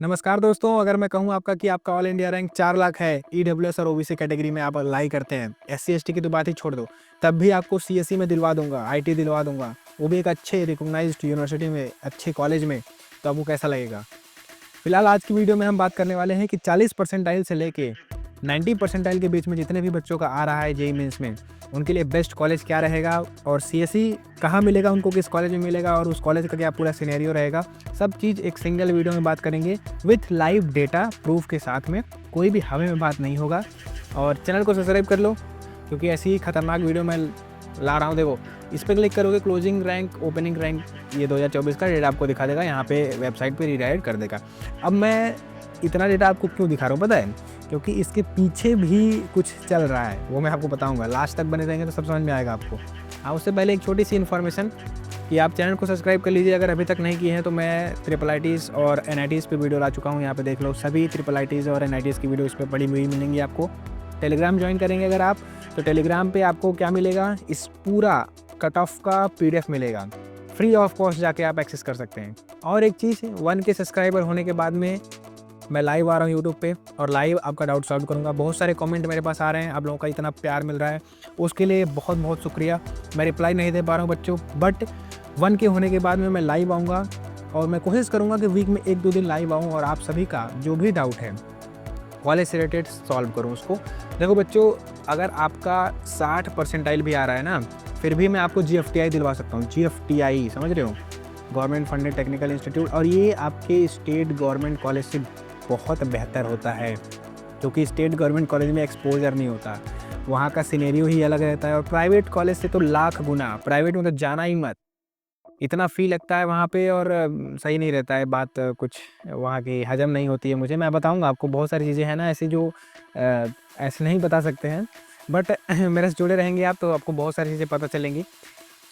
नमस्कार दोस्तों, अगर मैं कहूँ आपका कि आपका ऑल इंडिया रैंक 4 लाख है, ईडब्ल्यूएस और ओबीसी कैटेगरी में आप अप्लाई करते हैं, एससी एसटी की तो बात ही छोड़ दो, तब भी आपको सीएसई में दिलवा दूँगा, आईटी दिलवा दूँगा, वो भी एक अच्छे रिकॉग्नाइज्ड यूनिवर्सिटी में, अच्छे कॉलेज में, तो आपको कैसा लगेगा? फिलहाल आज की वीडियो में हम बात करने वाले हैं कि 40 परसेंटाइल से लेके 90 परसेंटाइल के बीच में जितने भी बच्चों का आ रहा है जेईई मेंस में, उनके लिए बेस्ट कॉलेज क्या रहेगा और सीएसई कहाँ मिलेगा उनको, किस कॉलेज में मिलेगा और उस कॉलेज का क्या पूरा सिनेरियो रहेगा, सब चीज़ एक सिंगल वीडियो में बात करेंगे विथ लाइव डेटा प्रूफ के साथ में। कोई भी हवा में बात नहीं होगा और चैनल को सब्सक्राइब कर लो क्योंकि ऐसी ही खतरनाक वीडियो मैं ला रहा हूँ। देखो, इस पर क्लिक करोगे, क्लोजिंग रैंक, ओपनिंग रैंक, ये 2024 का डेटा आपको दिखा देगा, यहाँ पे वेबसाइट पे रीडायरेक्ट कर देगा। अब मैं इतना डेटा आपको क्यों दिखा रहा हूँ पता है? क्योंकि इसके पीछे भी कुछ चल रहा है, वो मैं आपको बताऊँगा। लास्ट तक बने रहेंगे तो सब समझ में आएगा आपको। हाँ, उससे पहले एक छोटी सी इन्फॉर्मेशन कि आप चैनल को सब्सक्राइब कर लीजिए अगर अभी तक नहीं किए हैं। तो मैं IIITs और NITs पे वीडियो ला चुका हूँ, यहाँ पे देख लो। सभी IIITs और NITs की वीडियो इस पर पड़ी हुई मिलेंगी आपको। टेलीग्राम ज्वाइन करेंगे अगर आप, तो टेलीग्राम पे आपको क्या मिलेगा, इस पूरा कट ऑफ का PDF मिलेगा, फ्री ऑफ कॉस्ट जाके आप एक्सेस कर सकते हैं। और एक चीज़, 1K सब्सक्राइबर होने के बाद में मैं लाइव आ रहा हूँ यूट्यूब पे और लाइव आपका डाउट सॉल्व करूँगा। बहुत सारे कमेंट मेरे पास आ रहे हैं, आप लोगों का इतना प्यार मिल रहा है, उसके लिए बहुत बहुत शुक्रिया। मैं रिप्लाई नहीं दे पा रहा हूँ बच्चों, बट 1K होने के बाद में मैं लाइव आऊँगा और मैं कोशिश करूँगा कि वीक में 1-2 दिन लाइव आऊँ और आप सभी का जो भी डाउट है कॉलेज से रिलेटेड सॉल्व करूँ उसको। देखो बच्चों, अगर आपका 60 परसेंटाइल भी आ रहा है ना, फिर भी मैं आपको GFTI दिलवा सकता हूँ। GFTI समझ रहे हो, गवर्नमेंट फंडेड टेक्निकल इंस्टीट्यूट, और ये आपके स्टेट गवर्नमेंट कॉलेज से बहुत बेहतर होता है क्योंकि स्टेट गवर्नमेंट कॉलेज में एक्सपोजर नहीं होता, वहाँ का सिनेरियो ही अलग रहता है। और प्राइवेट कॉलेज से तो लाख गुना, प्राइवेट में तो जाना ही मत, इतना फ़ी लगता है वहाँ पे और सही नहीं रहता है, बात कुछ वहाँ की हज़म नहीं होती है मुझे। मैं बताऊँगा आपको, बहुत सारी चीज़ें हैं ना ऐसी जो ऐसे नहीं बता सकते हैं, बट मेरे से जुड़े रहेंगे आप तो आपको बहुत सारी चीज़ें पता चलेंगी।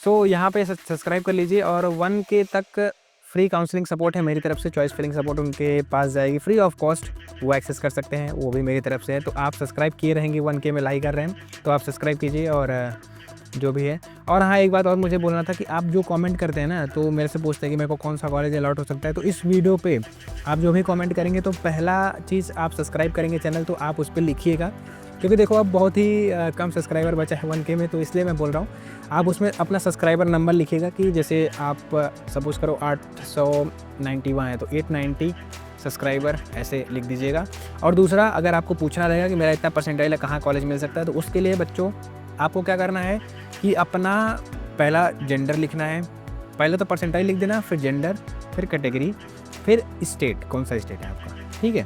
सो यहाँ पे सब्सक्राइब कर लीजिए और 1K तक फ्री काउंसलिंग सपोर्ट है मेरी तरफ से, चॉइस फिलिंग सपोर्ट उनके पास जाएगी फ्री ऑफ कॉस्ट, वो एक्सेस कर सकते हैं, वो भी मेरी तरफ से है। तो आप सब्सक्राइब किए रहेंगे, 1K में लाइक कर रहे हैं तो आप सब्सक्राइब कीजिए और जो भी है। और हाँ, एक बात और मुझे बोलना था कि आप जो कमेंट करते हैं ना, तो मेरे से पूछते हैं कि मेरे को कौन सा कॉलेज अलॉट हो सकता है, तो इस वीडियो पे आप जो भी कमेंट करेंगे तो पहला चीज़ आप सब्सक्राइब करेंगे चैनल, तो आप उस पर लिखिएगा। क्योंकि देखो अब बहुत ही कम सब्सक्राइबर बचा है 1K में, तो इसलिए मैं बोल रहा हूँ आप उसमें अपना सब्सक्राइबर नंबर लिखिएगा कि जैसे आप सपोज़ करो 891 है तो 890 सब्सक्राइबर ऐसे लिख दीजिएगा। और दूसरा, अगर आपको पूछना रहेगा कि मेरा इतना परसेंटाइल है, कहाँ कॉलेज मिल सकता है, तो उसके लिए बच्चों आपको क्या करना है कि अपना पहला जेंडर लिखना है, पहले तो परसेंटाइल लिख देना, फिर जेंडर, फिर कैटेगरी, फिर स्टेट, कौन सा स्टेट है आपका, ठीक है,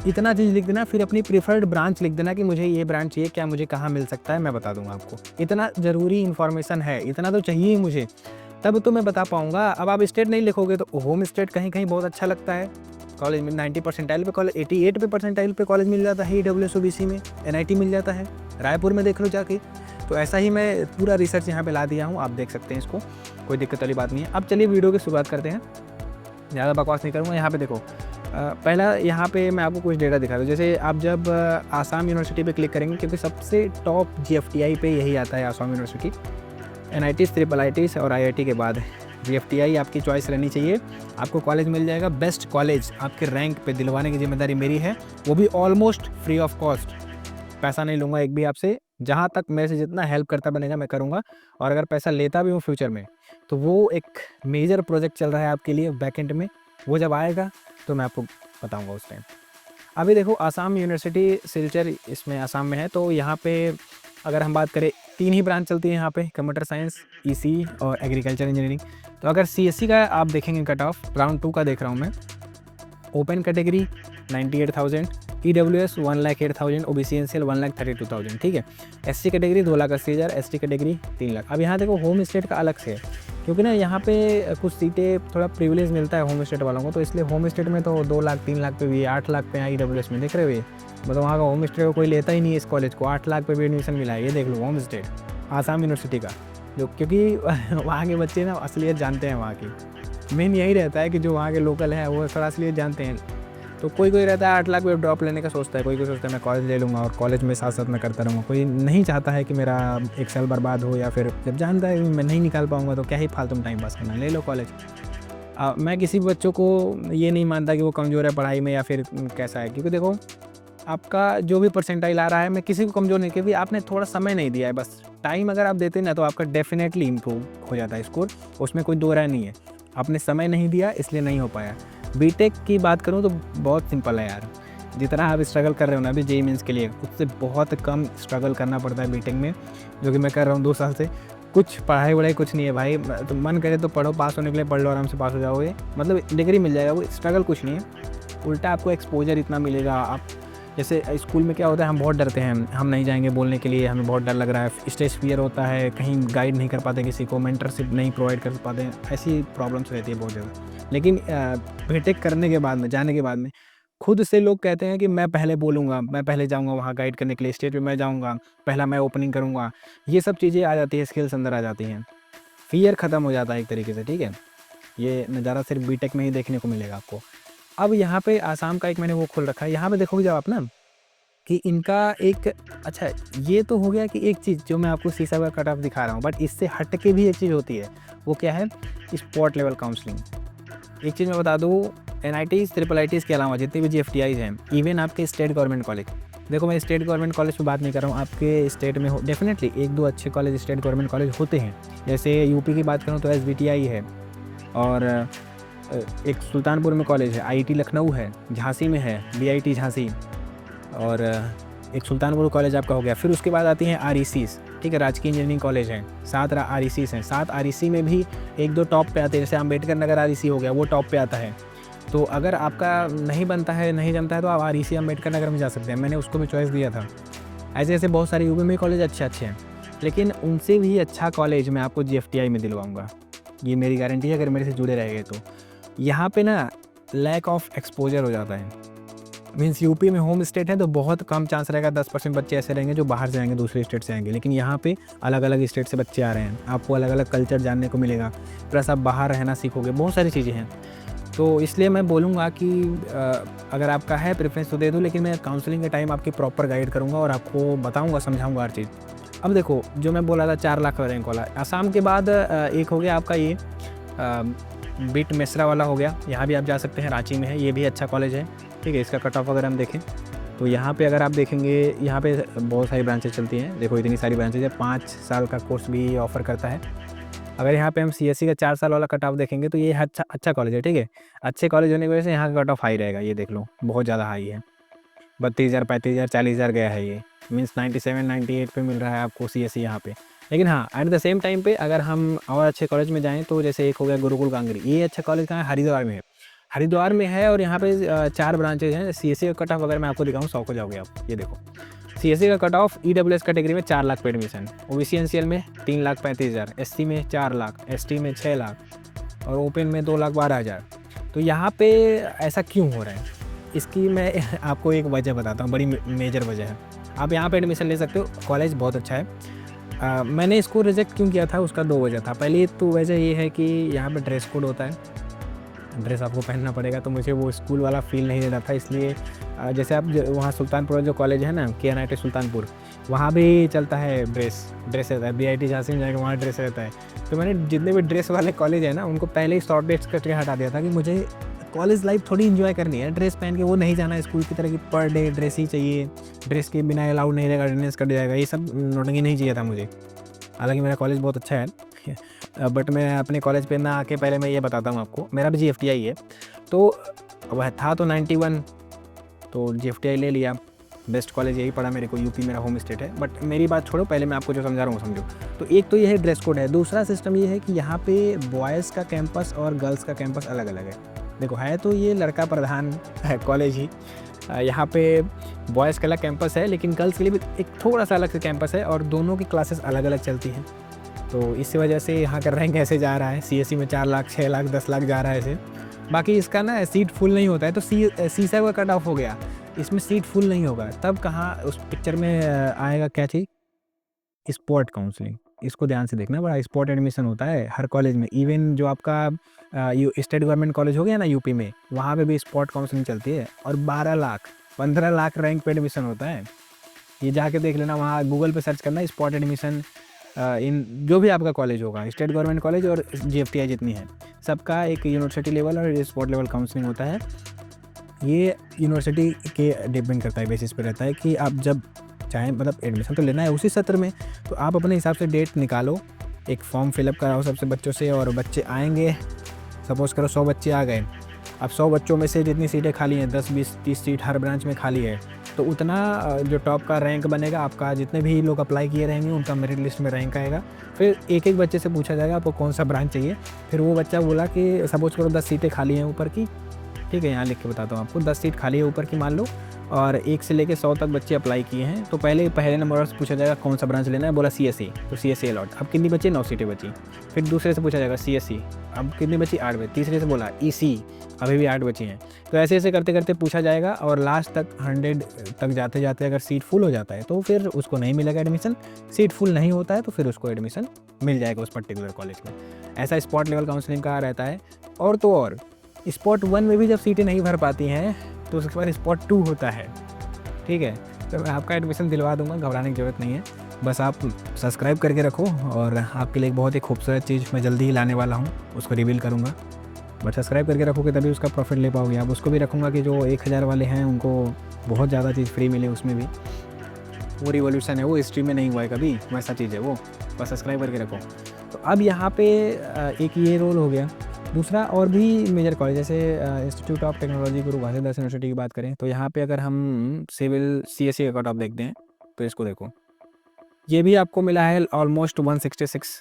इतना चीज़ लिख देना। फिर अपनी प्रीफर्ड ब्रांच लिख देना कि मुझे ये ब्रांच चाहिए, क्या मुझे कहाँ मिल सकता है, मैं बता दूंगा आपको। इतना ज़रूरी इन्फॉर्मेशन है, इतना तो चाहिए ही मुझे, तब तो मैं बता पाऊँगा। अब आप स्टेट नहीं लिखोगे तो होम स्टेट कहीं कहीं बहुत अच्छा लगता है, कॉलेज में 90 परसेंटाइल पे कॉलेज, 88 पे परसेंटाइल पे कॉलेज मिल जाता है, ईडब्ल्यूएस ओबीसी में NIT मिल जाता है, रायपुर में देख लो जाके। तो ऐसा ही मैं पूरा रिसर्च यहाँ पे ला दिया हूँ, आप देख सकते हैं इसको, कोई दिक्कत वाली बात नहीं है। अब चलिए वीडियो की शुरुआत करते हैं, ज़्यादा बकवास नहीं करूँगा। यहाँ पे देखो, पहला यहाँ पे मैं आपको कुछ डेटा दिखा दूँ। जैसे आप जब आसाम यूनिवर्सिटी पे क्लिक करेंगे, क्योंकि सबसे टॉप GFTI पे यही आता है, आसाम यूनिवर्सिटी। NITs, IIITs और IIT के बाद GFTI आपकी चॉइस रहनी चाहिए, आपको कॉलेज मिल जाएगा। बेस्ट कॉलेज आपके रैंक पे दिलवाने की जिम्मेदारी मेरी है, वो भी ऑलमोस्ट फ्री ऑफ कॉस्ट, पैसा नहीं लूँगा एक भी आपसे। जहाँ तक मेरे से जितना हेल्प करता बनेगा मैं करूँगा, और अगर पैसा लेता भी हूँ फ्यूचर में, तो वो एक मेजर प्रोजेक्ट चल रहा है आपके लिए बैकएंड में, वो जब आएगा तो मैं आपको बताऊँगा उस टाइम। अभी देखो, आसाम यूनिवर्सिटी सिलचर इसमें आसाम में है, तो यहाँ पे अगर हम बात करें 3 ही ब्रांच चलती है यहाँ पे, कंप्यूटर साइंस, EC और एग्रीकल्चर इंजीनियरिंग। तो अगर CSE का आप देखेंगे कट ऑफ, राउंड 2 का देख रहा हूँ मैं, open category 98,000, EWS 1,08,000, OBC NCL 1,32,000, ठीक है। SC category 2,80,000, ST category 3 lakh. अब यहाँ देखो होम स्टेट का अलग से है, क्योंकि ना यहाँ पे कुछ सीटें थोड़ा प्रिविलेज मिलता है होम स्टेट वालों को, तो इसलिए होम स्टेट में तो 2 लाख 3 लाख पे भी, 8 लाख पे यहाँ EWS में देख रहे हो ये, मतलब वहाँ का होम स्टेट को कोई लेता ही नहीं है इस कॉलेज को, 8 लाख पे भी एडमिशन मिला है, ये देख लो होम स्टेट आसाम यूनिवर्सिटी का। जो क्योंकि वहाँ के बच्चे ना असलियत जानते हैं, वहाँ की मेन यही रहता है कि जो वहाँ के लोकल हैं वो थोड़ा असलियत जानते हैं। तो कोई कोई रहता है 8 लाख पे ड्रॉप लेने का सोचता है, कोई कोई सोचता है मैं कॉलेज ले लूँगा और कॉलेज में साथ साथ मैं करता रहूँगा। कोई नहीं चाहता है कि मेरा 1 साल बर्बाद हो, या फिर जब जानता है कि मैं नहीं निकाल पाऊँगा तो क्या ही फालतू में टाइम पास करना, ले लो कॉलेज। मैं किसी बच्चों को ये नहीं मानता कि वो कमज़ोर है पढ़ाई में या फिर कैसा है, क्योंकि देखो आपका जो भी परसेंटाइल आ रहा है, मैं किसी को कमज़ोर नहीं, क्योंकि आपने थोड़ा समय नहीं दिया है। बस टाइम अगर आप देते ना तो आपका डेफिनेटली इम्प्रूव हो जाता है स्कोर, उसमें कोई दो राय नहीं है। आपने समय नहीं दिया इसलिए नहीं हो पाया। बीटेक की बात करूँ तो बहुत सिंपल है यार, जितना आप स्ट्रगल कर रहे हो ना अभी जेईई मेंस के लिए, उससे बहुत कम स्ट्रगल करना पड़ता है बीटेक में, जो कि मैं कर रहा हूँ 2 साल से। कुछ पढ़ाई वढ़ाई कुछ नहीं है भाई, तो मन करे तो पढ़ो, पास होने के लिए पढ़ लो, आराम से पास हो जाओगे, मतलब डिग्री मिल जाएगा। वो स्ट्रगल कुछ नहीं है, उल्टा आपको एक्सपोजर इतना मिलेगा। आप जैसे स्कूल में क्या होता है, हम बहुत डरते हैं, हम नहीं जाएंगे बोलने के लिए, हमें बहुत डर लग रहा है, स्टेज फियर होता है, कहीं गाइड नहीं कर पाते किसी को, मेंटरशिप नहीं प्रोवाइड कर पाते, ऐसी प्रॉब्लम्स रहती है बहुत ज़्यादा। लेकिन बीटेक करने के बाद में, जाने के बाद में खुद से लोग कहते हैं कि मैं पहले बोलूँगा, मैं पहले जाऊँगा वहाँ गाइड करने के लिए, स्टेज पे मैं जाऊँगा, पहला मैं ओपनिंग करूँगा, ये सब चीज़ें आ जाती है, स्किल्स अंदर आ जाती हैं, फ़ियर ख़त्म हो जाता है एक तरीके से, ठीक है। ये नज़ारा सिर्फ बीटेक में ही देखने को मिलेगा आपको। अब यहाँ पे आसाम का एक मैंने वो खोल रखा है, यहाँ पे देखोगे जब आप ना कि इनका एक, अच्छा ये तो हो गया कि एक चीज़ जो मैं आपको सीसा का कट ऑफ दिखा रहा हूँ, बट इससे हट के भी एक चीज़ होती है, वो क्या है, स्पॉट लेवल काउंसलिंग। एक चीज़ मैं बता दूँ, एनआईटीज़, ट्रिपल आईटीज़ के अलावा जितने भी जीएफटीआईज़ हैं, इवन आपके स्टेट गवर्नमेंट कॉलेज, देखो मैं स्टेट गवर्नमेंट कॉलेज पे बात नहीं कर रहा हूँ, आपके स्टेट में हो डेफिनेटली एक दो अच्छे कॉलेज स्टेट गवर्नमेंट कॉलेज होते हैं। जैसे यूपी की बात करूँ तो एसबीटीआई है, और एक सुल्तानपुर में कॉलेज है, आईआईटी लखनऊ है, झांसी में है बीआईटी झांसी, और एक सुल्तानपुर कॉलेज आपका हो गया। फिर उसके बाद आती हैं आरईसीज़, ठीक है, राजकीय इंजीनियरिंग कॉलेज हैं, 7 आरईसीज़ हैं, 7 आरईसी में भी एक दो टॉप पे आते हैं, जैसे अम्बेडकर नगर आरईसी हो गया, वो टॉप पे आता है। तो अगर आपका नहीं बनता है, नहीं जमता है, तो आप आरईसी अम्बेडकर नगर में जा सकते हैं, मैंने उसको भी चॉइस दिया था। ऐसे ऐसे बहुत सारे यूपी में कॉलेज अच्छे अच्छे हैं, लेकिन उनसे भी अच्छा कॉलेज मैं आपको जीएफटीआई में दिलवाऊँगा, ये मेरी गारंटी है, अगर मेरे से जुड़े रहेंगे तो। यहाँ पे ना लैक ऑफ एक्सपोजर हो जाता है, मीन्स यूपी में होम स्टेट है तो बहुत कम चांस रहेगा, 10% बच्चे ऐसे रहेंगे जो बाहर से आएंगे, दूसरे स्टेट से आएंगे, लेकिन यहाँ पे अलग अलग स्टेट से बच्चे आ रहे हैं, आपको अलग अलग कल्चर जानने को मिलेगा, प्लस आप बाहर रहना सीखोगे, बहुत सारी चीज़ें हैं। तो इसलिए मैं बोलूँगा कि अगर आपका है प्रेफरेंस तो दे दो, लेकिन मैं काउंसलिंग के टाइम आपकी प्रॉपर गाइड करूँगा और आपको बताऊँगा, समझाऊँगा हर चीज़। अब देखो जो मैं बोला था 4 लाख का रैंक वाला, आसाम के बाद एक हो गया आपका ये बीट मेसरा वाला हो गया, यहाँ भी आप जा सकते हैं, रांची में है, ये भी अच्छा कॉलेज है, ठीक है। इसका कट ऑफ अगर हम देखें तो यहाँ पे अगर आप देखेंगे, यहाँ पे बहुत सारी ब्रांचेज चलती हैं, देखो इतनी सारी ब्रांचेज है, 5 साल का कोर्स भी ऑफ़र करता है। अगर यहाँ पे हम सीएससी का 4 साल वाला कट ऑफ देखेंगे तो ये अच्छा कॉलेज है, ठीक है। अच्छे कॉलेज होने की वजह से यहाँ का कट ऑफ हाई रहेगा, ये देख लो बहुत ज़्यादा हाई है, 32,000, 35,000, 40,000 गया है ये, मीन्स 97, 98 पे मिल रहा है आपको सीएससी यहाँ पे। लेकिन हाँ, एट द सेम टाइम पे अगर हम और अच्छे कॉलेज में जाएँ तो जैसे एक हो गया गुरुकुल कांगरी, ये अच्छा कॉलेज कहाँ है, हरिद्वार में है, हरिद्वार में है, और यहाँ पे 4 ब्रांचेज हैं। सीएससी का कट ऑफ अगर मैं आपको दिखाऊँ 100 को जाओगे आप, ये देखो सीएससी का कट ऑफ ईडब्ल्यूएस कैटेगरी में 4 लाख पे एडमिशन, ओबीसी एनसीएल में 3,35,000, एससी में 4 लाख, एसटी में 6 लाख और ओपन में 2,12,000। तो यहाँ पे ऐसा क्यों हो रहा है, इसकी मैं आपको एक वजह बताता हूँ, बड़ी मेजर वजह है। आप यहाँ पे एडमिशन ले सकते हो, कॉलेज बहुत अच्छा है। मैंने इसको रिजेक्ट क्यों किया था, उसका 2 वजह था। पहली तो वजह ये है कि यहाँ पे ड्रेस कोड होता है, ड्रेस आपको पहनना पड़ेगा, तो मुझे वो स्कूल वाला फील नहीं दे रहा था, इसलिए जैसे आप वहाँ सुल्तानपुर जो कॉलेज है ना, KNIT सुल्तानपुर, वहाँ भी चलता है ड्रेस रहता है, BIT झांसी में जाएगा वहाँ ड्रेस रहता है। तो मैंने जितने भी ड्रेस वाले कॉलेज है ना, उनको पहले ही शॉर्ट डेट्स करके हटा दिया था कि मुझे कॉलेज लाइफ थोड़ी इन्जॉय करनी है, ड्रेस पहन के वो नहीं जाना है स्कूल की तरह की पर डे ड्रेस ही चाहिए, ड्रेस के बिना अलाउड नहीं रहेगा, अटेंडेंस कट जाएगा, ये सब नोटंगी नहीं चाहिए था मुझे। हालांकि मेरा कॉलेज बहुत अच्छा है बट मैं अपने कॉलेज पे ना आके पहले मैं ये बताता हूँ आपको, मेरा भी जीएफटीआई है, तो वह था तो 91, तो जीएफटीआई ले लिया, बेस्ट कॉलेज यही पड़ा मेरे को, यूपी मेरा होम स्टेट है। बट मेरी बात छोड़ो, पहले मैं आपको जो समझा रहा हूँ समझो। तो एक तो ये है ड्रेस कोड है, दूसरा सिस्टम ये है कि यहाँ पे बॉयज़ का कैंपस और गर्ल्स का कैंपस अलग अलग है। देखो है तो ये लड़का प्रधान है कॉलेज ही, यहाँ पे बॉयज़ का अलग कैंपस है, लेकिन गर्ल्स के लिए भी एक थोड़ा सा अलग से कैंपस है, और दोनों की क्लासेस अलग अलग चलती हैं। तो इस वजह से यहाँ का रैंक ऐसे जा रहा है, सीएससी में 4 लाख, 6 लाख, 10 लाख जा रहा है ऐसे। बाकी इसका ना सीट फुल नहीं होता है, तो सीसा का कट ऑफ हो गया, इसमें सीट फुल नहीं होगा, तब कहाँ उस पिक्चर में आएगा क्या चीज़, स्पॉट काउंसलिंग। इसको ध्यान से देखना, बड़ा स्पॉट एडमिशन होता है हर कॉलेज में, इवन जो आपका स्टेट गवर्नमेंट कॉलेज हो गया ना यूपी में, वहाँ पे भी स्पॉट काउंसलिंग चलती है, और 12 लाख 15 लाख रैंक पे एडमिशन होता है। ये जाके देख लेना, वहाँ गूगल पे सर्च करना स्पॉट एडमिशन इन जो भी आपका कॉलेज होगा, स्टेट गवर्नमेंट कॉलेज और जीएफटीआई जितनी है, सबका एक यूनिवर्सिटी लेवल और स्पॉट लेवल काउंसलिंग होता है। ये यूनिवर्सिटी के डिपेंड करता है, बेसिस पे रहता है कि आप जब चाहें, मतलब एडमिशन तो लेना है उसी सत्र में, तो आप अपने हिसाब से डेट निकालो, एक फॉर्म फिलअप कराओ सबसे बच्चों से, और बच्चे आएंगे। सपोज़ करो 100 बच्चे आ गए, अब 100 बच्चों में से जितनी सीटें खाली हैं, 10 20 30 सीट हर ब्रांच में खाली है, तो उतना जो टॉप का रैंक बनेगा आपका, जितने भी लोग अप्लाई किए रहेंगे उनका मेरिट लिस्ट में रैंक आएगा। फिर एक एक बच्चे से पूछा जाएगा आपको कौन सा ब्रांच चाहिए। फिर वो बच्चा बोला कि सपोज़ करो 10 सीटें खाली हैं ऊपर की, ठीक है, यहाँ लिख के बताता हूँ आपको, 10 सीट खाली है ऊपर की मान लो, और 1 से लेके 100 तक बच्चे अप्लाई किए हैं। तो पहले नंबर से पूछा जाएगा कौन सा ब्रांच लेना है, बोला सीएससी, तो सीएससी अलॉट। अब कितनी बची, 9 सीटें बची। फिर दूसरे से पूछा जाएगा सीएससी, अब कितनी बची, 8 बची। तीसरे से बोला ईसी, अभी भी 8 बची हैं। तो ऐसे ऐसे करते करते पूछा जाएगा, और लास्ट तक 100 तक जाते जाते अगर सीट फुल हो जाता है तो फिर उसको नहीं मिलेगा एडमिशन। सीट फुल नहीं होता है तो फिर उसको एडमिशन मिल जाएगा उस पर्टिकुलर कॉलेज में। ऐसा स्पॉट लेवल काउंसलिंग का रहता है। और तो और स्पॉट 1 में भी जब सीटें नहीं भर पाती हैं तो उसके बाद स्पॉट 2 होता है, ठीक है। तो मैं आपका एडमिशन दिलवा दूंगा, घबराने की ज़रूरत नहीं है। बस आप सब्सक्राइब करके रखो, और आपके लिए एक बहुत ही खूबसूरत चीज़ मैं जल्दी ही लाने वाला हूँ, उसको रिवील करूँगा। बट सब्सक्राइब करके रखोगे तभी उसका प्रॉफिट ले पाओगे। आप उसको भी रखूँगा कि जो 1000 वाले हैं उनको बहुत ज़्यादा चीज़ फ्री मिले, उसमें भी वो रिवॉल्यूशन है, वो हिस्ट्री में नहीं हुआ है कभी, वैसा चीज़ है वो। बस सब्सक्राइब करके रखो। तो अब यहाँ पे एक ये रोल हो गया। दूसरा और भी मेजर कॉलेज, जैसे institute of technology Guru Ghasidas university की बात करें, तो यहाँ पे अगर हम सिविल सीएससी का कट ऑफ देखते हैं तो इसको देखो, ये भी आपको मिला है ऑलमोस्ट 166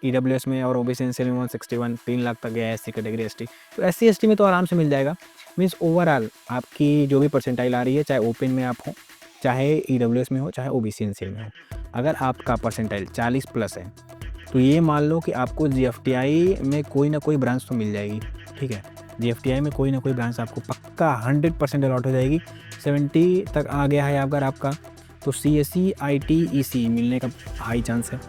ईडब्ल्यूएस में, और ओबीसी एनसीएल में 161, 3 लाख तक गया है एससी कैटेगरी एसटी। तो एससी एसटी में तो आराम से मिल जाएगा। मीन्स ओवरऑल आपकी जो भी परसेंटाइल आ रही है, चाहे ओपन में आप हो, चाहे ईडब्ल्यूएस में हो, चाहे ओबीसी एनसीएल में हो, अगर आपका परसेंटाइल 40 प्लस है तो ये मान लो कि आपको जीएफटीआई में कोई ना कोई ब्रांच तो मिल जाएगी, ठीक है। जीएफटीआई में कोई ना कोई ब्रांच आपको पक्का 100% अलॉट हो जाएगी। 70 तक आ गया है अगर आपका, तो सीएससी आईटी ईसी मिलने का हाई चांस है।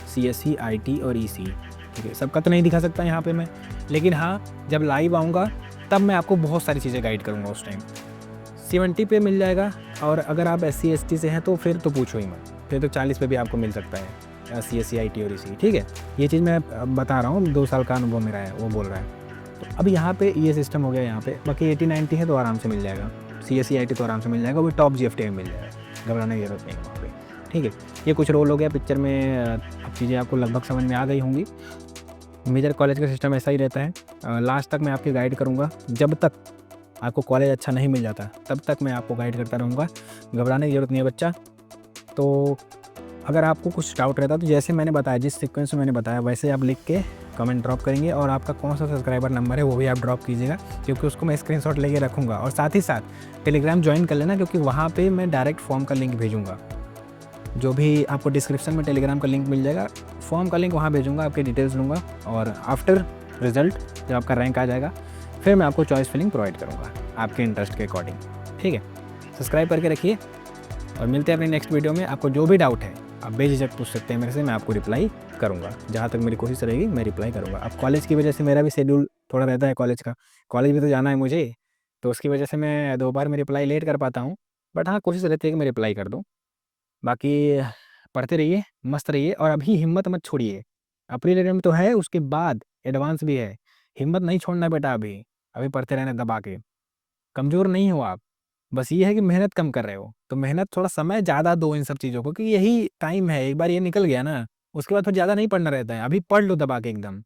सीएससी आईटी और ईसी, ठीक है। सबका तो नहीं दिखा सकता यहाँ पे मैं, लेकिन हाँ जब लाइव आऊँगा तब मैं आपको बहुत सारी चीज़ें गाइड करूँगा उस टाइम। 70 पे मिल जाएगा, और अगर आप एससी एसटी से हैं तो फिर तो पूछो ही मत, फिर तो 40 पे भी आपको मिल सकता है सीएससी आईटी और ईसी, ठीक है। ये चीज़ मैं बता रहा हूँ, 2 साल का अनुभव मेरा है, वो बोल रहा है। तो अब यहाँ पे ये सिस्टम हो गया यहाँ पे। बाकी 80-90 है तो आराम से मिल जाएगा, सीएससी आईटी तो आराम से मिल जाएगा, वो टॉप जीएफटी में मिल जाएगा, घबराने की जरूरत नहीं है वहाँ पे, ठीक है। ये कुछ रोल हो गया पिक्चर में, अब चीज़ें आपको लगभग समझ में आ गई होंगी। मेजर कॉलेज का सिस्टम ऐसा ही रहता है। लास्ट तक मैं आपकी गाइड करूँगा, जब तक आपको कॉलेज अच्छा नहीं मिल जाता तब तक मैं आपको गाइड करता रहूँगा, घबराने की ज़रूरत नहीं है बच्चा। तो अगर आपको कुछ डाउट रहता तो जैसे मैंने बताया, जिस सीक्वेंस में मैंने बताया वैसे आप लिख के कमेंट ड्रॉप करेंगे, और आपका कौन सा सब्सक्राइबर नंबर है वो भी आप ड्रॉप कीजिएगा, क्योंकि उसको मैं स्क्रीनशॉट लेके रखूँगा। और साथ ही साथ टेलीग्राम ज्वाइन कर लेना, क्योंकि वहाँ पे मैं डायरेक्ट फॉर्म का लिंक भेजूँगा। जो भी आपको डिस्क्रिप्शन में टेलीग्राम का लिंक मिल जाएगा, फॉर्म का लिंक वहाँ भेजूँगा, आपकी डिटेल्स लूँगा, और आफ्टर रिजल्ट जब आपका रैंक आ जाएगा फिर मैं आपको चॉइस फिलिंग प्रोवाइड करूँगा आपके इंटरेस्ट के अकॉर्डिंग, ठीक है। सब्सक्राइब करके रखिए, और मिलते हैं अपनी नेक्स्ट वीडियो में। आपको जो भी डाउट है आप बेझिझक पूछ सकते हैं मेरे से, मैं आपको रिप्लाई करूँगा, जहाँ तक मेरी कोशिश रहेगी मैं रिप्लाई करूँगा। अब कॉलेज की वजह से मेरा भी शेड्यूल थोड़ा रहता है कॉलेज का, कॉलेज भी तो जाना है मुझे, तो उसकी वजह से मैं 2 बार में रिप्लाई लेट कर पाता हूँ। बट हाँ, कोशिश रहती है कि मैं रिप्लाई कर दूँ। बाकी पढ़ते रहिए, मस्त रहिए, और अभी हिम्मत मत छोड़िए। अप्रैल में तो है, उसके बाद एडवांस भी है। हिम्मत नहीं छोड़ना बेटा, अभी पढ़ते रहना दबा के। कमज़ोर नहीं हो आप, बस ये है कि मेहनत कम कर रहे हो, तो मेहनत थोड़ा समय ज़्यादा दो इन सब चीज़ों को, क्योंकि यही टाइम है। एक बार ये निकल गया ना, उसके बाद फिर ज़्यादा नहीं पढ़ना रहता है। अभी पढ़ लो दबा के एकदम।